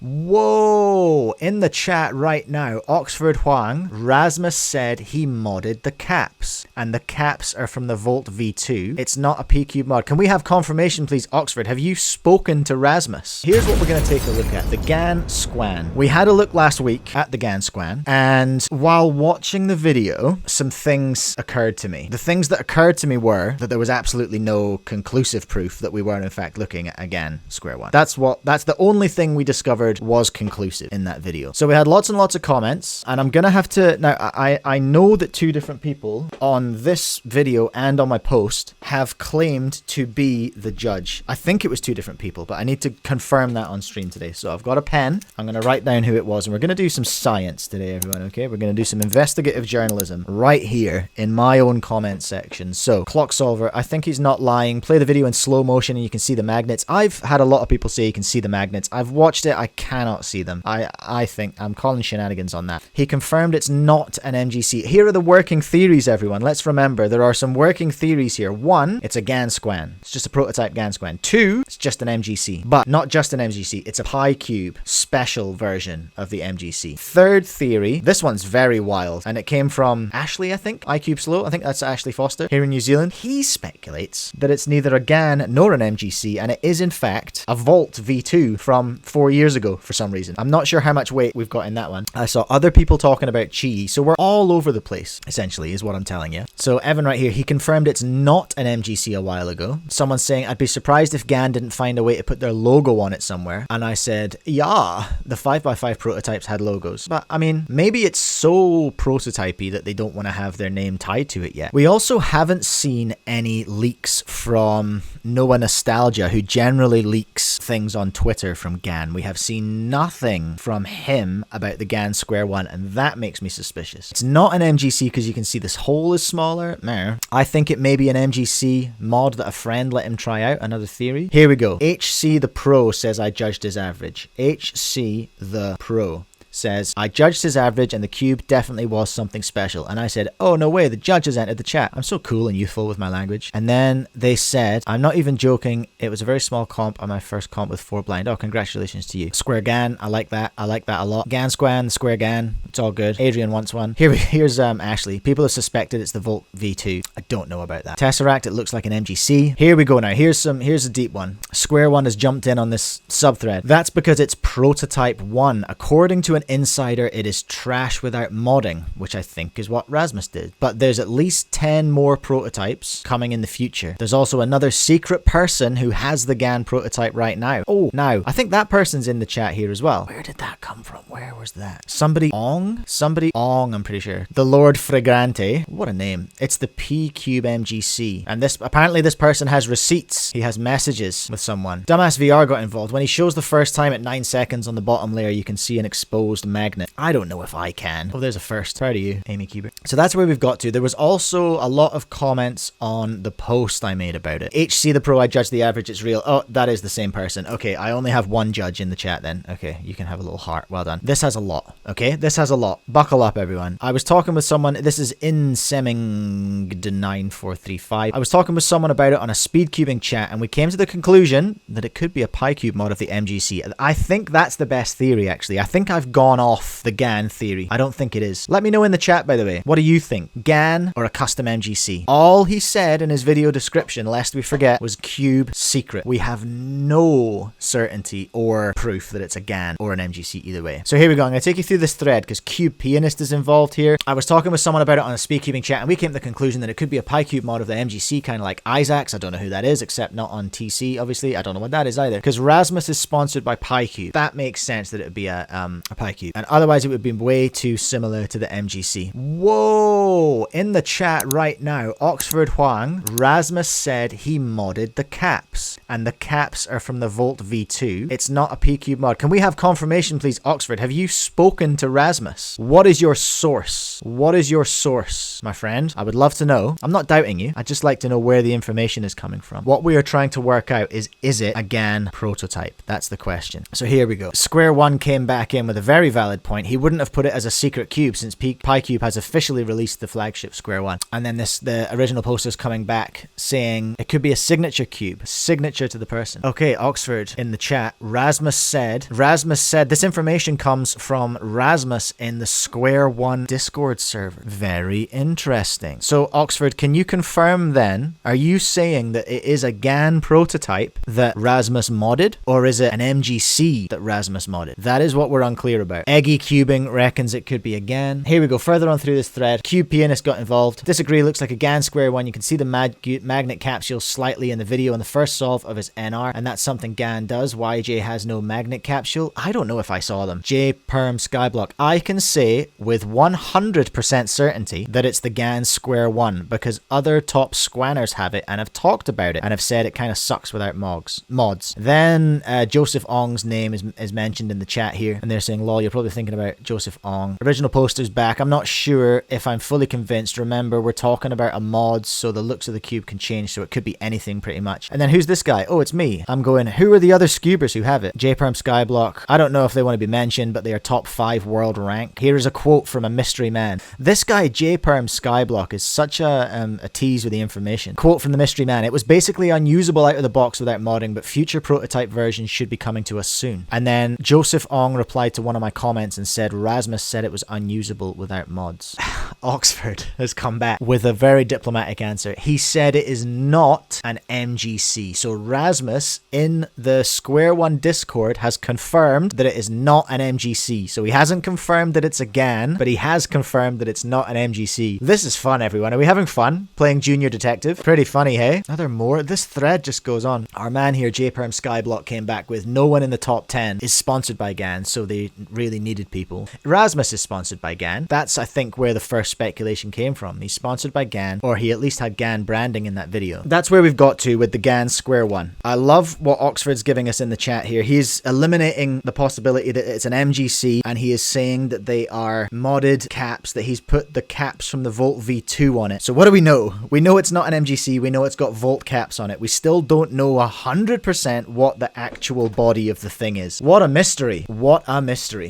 Whoa! In the chat right now, Oxford Huang, Rasmus said he modded the caps. And the caps are from the Volt V2. It's not a PQ mod. Can we have confirmation, please, Oxford? Have you spoken to Rasmus? Here's what we're going to take a look at. The Gan Squan. We had a look last week at the Gan Squan. And while watching the video, some things occurred to me. The things that occurred to me were that there was absolutely no conclusive proof that we were in fact looking at a Gan Square-1. That's the only thing we discovered was conclusive in that video. So we had lots and lots of comments, and I'm gonna have to now I know that two different people on this video and on my post have claimed to be the judge. I think it was two different people, but I need to confirm that on stream today. So I've got a pen, I'm gonna write down who it was, and we're gonna do some science today, everyone. Okay, we're gonna do some investigative journalism right here in my own comment section. So Clock Solver, I think he's not lying. Play the video in slow motion and you can see the magnets. I've had a lot of people say you can see the magnets. I've watched it, I cannot see them. I think I'm calling shenanigans on that. He confirmed it's not an MGC. Here are the working theories, everyone. Let's remember there are some working theories here. One, it's a Gan Squan. It's just a prototype Gan Squan. Two, it's just an MGC, but not just an MGC. It's a PyCube special version of the MGC. Third theory, this one's very wild, and it came from Ashley, I think. iCube Slow, I think that's Ashley Foster here in New Zealand. He speculates that it's neither a Gan nor an MGC, and it is in fact a Volt V2 from 4 years ago for some reason. I'm not sure how much weight we've got in that one. I saw other people talking about Chi, so we're all over the place, essentially, is what I'm telling you. So Evan right here, he confirmed it's not an MGC a while ago. Someone's saying, I'd be surprised if Gan didn't find a way to put their logo on it somewhere. And I said, yeah, the 5x5 prototypes had logos. But I mean, maybe it's so prototypey that they don't want to have their name tied to it yet. We also haven't seen any leaks from Noah Nostalgia, who generally leaks things on Twitter from Gan. We have seen nothing from him about the Gan Square-1, and that makes me suspicious. It's not an MGC because you can see this hole is smaller. No. I think it may be an MGC mod that a friend let him try out. Another theory. Here we go. HC the Pro says I judged his average. HC the Pro says, I judged his average and the cube definitely was something special. And I said, oh, no way, the judge has entered the chat. I'm so cool and youthful with my language. And then they said, I'm not even joking, it was a very small comp on my first comp with 4 blind. Oh, congratulations to you. Square Gan, I like that. I like that a lot. Gan Squan, Square Gan, it's all good. Adrian wants one. Here's Ashley. People have suspected it's the Volt V2. I don't know about that. Tesseract, it looks like an MGC. Here we go now. Here's a deep one. Square-1 has jumped in on this subthread. That's because it's prototype 1. According to an insider, it is trash without modding, which I think is what Rasmus did. But there's at least 10 more prototypes coming in the future. There's also another secret person who has the Gan prototype right now. Oh, now, I think that person's in the chat here as well. Where did that come from? Where was that? Somebody Ong, I'm pretty sure. The Lord Fragrante. What a name. It's the P-Cube MGC. And apparently this person has receipts. He has messages with someone. Dumbass VR got involved. When he shows the first time at 9 seconds on the bottom layer, you can see an exposed magnet. I don't know if I can. Oh, there's a first. Proud of you, Amy Cuber. So that's where we've got to. There was also a lot of comments on the post I made about it. HC the Pro, I judged the average, it's real. Oh, that is the same person. Okay, I only have one judge in the chat then. Okay, you can have a little heart. Well done. This has a lot. Okay, this has a lot. Buckle up, everyone. I was talking with someone. This is Insemming9435. I was talking with someone about it on a speedcubing chat, and we came to the conclusion that it could be a PyCube mod of the MGC. I think that's the best theory, actually. I think I've gone off the Gan theory. I don't think it is. Let me know in the chat, by the way. What do you think? Gan or a custom MGC? All he said in his video description, lest we forget, was cube secret. We have no certainty or proof that it's a Gan or an MGC either way. So here we go. I'm going to take you through this thread because Cube Pianist is involved here. I was talking with someone about it on a speedcubing chat, and we came to the conclusion that it could be a PyCube mod of the MGC, kind of like Isaac's. I don't know who that is, except not on TC, obviously. I don't know what that is either, because Rasmus is sponsored by PyCube. That makes sense that it would be a PyCube. And otherwise, it would be way too similar to the MGC. Whoa! In the chat right now, Oxford Huang, Rasmus said he modded the caps. And the caps are from the Volt V2. It's not a PQ mod. Can we have confirmation, please, Oxford? Have you spoken to Rasmus? What is your source? What is your source, my friend? I would love to know. I'm not doubting you. I'd just like to know where the information is coming from. What we are trying to work out is it a Gan prototype? That's the question. So here we go. Square-1 came back in with a very very valid point. He wouldn't have put it as a secret cube since PyCube has officially released the flagship Square-1. And then the original poster's coming back saying it could be a signature cube, signature to the person. Okay, Oxford in the chat. Rasmus said this information comes from Rasmus in the Square-1 Discord server. Very interesting. So Oxford, can you confirm then, are you saying that it is a Gan prototype that Rasmus modded, or is it an MGC that Rasmus modded? That is what we're unclear about. Eggy Cubing reckons it could be a Gan. Here we go, further on through this thread. Cube Pianist got involved. Disagree, looks like a Gan Square-1. You can see the magnet capsule slightly in the video in the first solve of his NR, and that's something Gan does. YJ has no magnet capsule. I don't know if I saw them. J Perm Skyblock. I can say with 100% certainty that it's the Gan Square-1 because other top squanners have it and have talked about it and have said it kind of sucks without mods. Then Joseph Ong's name is mentioned in the chat here, and they're saying, lol, you're probably thinking about Joseph Ong. Original poster's back. I'm not sure if I'm fully convinced. Remember, we're talking about a mod, so the looks of the cube can change, so it could be anything pretty much. And then who's this guy? Oh, it's me. I'm going, who are the other scubers who have it? J-Perm Skyblock. I don't know if they want to be mentioned, but they are top 5 world rank. Here is a quote from a mystery man. This guy, J-Perm Skyblock, is such a tease with the information. Quote from the mystery man. It was basically unusable out of the box without modding, but future prototype versions should be coming to us soon. And then Joseph Ong replied to one of my comments and said, Rasmus said it was unusable without mods. Oxford has come back with a very diplomatic answer. He said it is not an MGC. So Rasmus in the Square-1 Discord has confirmed that it is not an MGC. So he hasn't confirmed that it's a Gan, but he has confirmed that it's not an MGC. This is fun, everyone. Are we having fun playing Junior Detective? Pretty funny, hey? Are there more? This thread just goes on. Our man here, J-Perm Skyblock, came back with no one in the top 10 is sponsored by Gan, so they really needed people. Rasmus is sponsored by Gan. That's, I think, where the first speculation came from. He's sponsored by Gan, or he at least had Gan branding in that video. That's where we've got to with the Gan Square-1. I love what Oxford's giving us in the chat here. He's eliminating the possibility that it's an MGC, and he is saying that they are modded caps, that he's put the caps from the Volt V2 on it. So what do we know? We know it's not an MGC. We know it's got Volt caps on it. We still don't know 100% what the actual body of the thing is. What a mystery. What a mystery.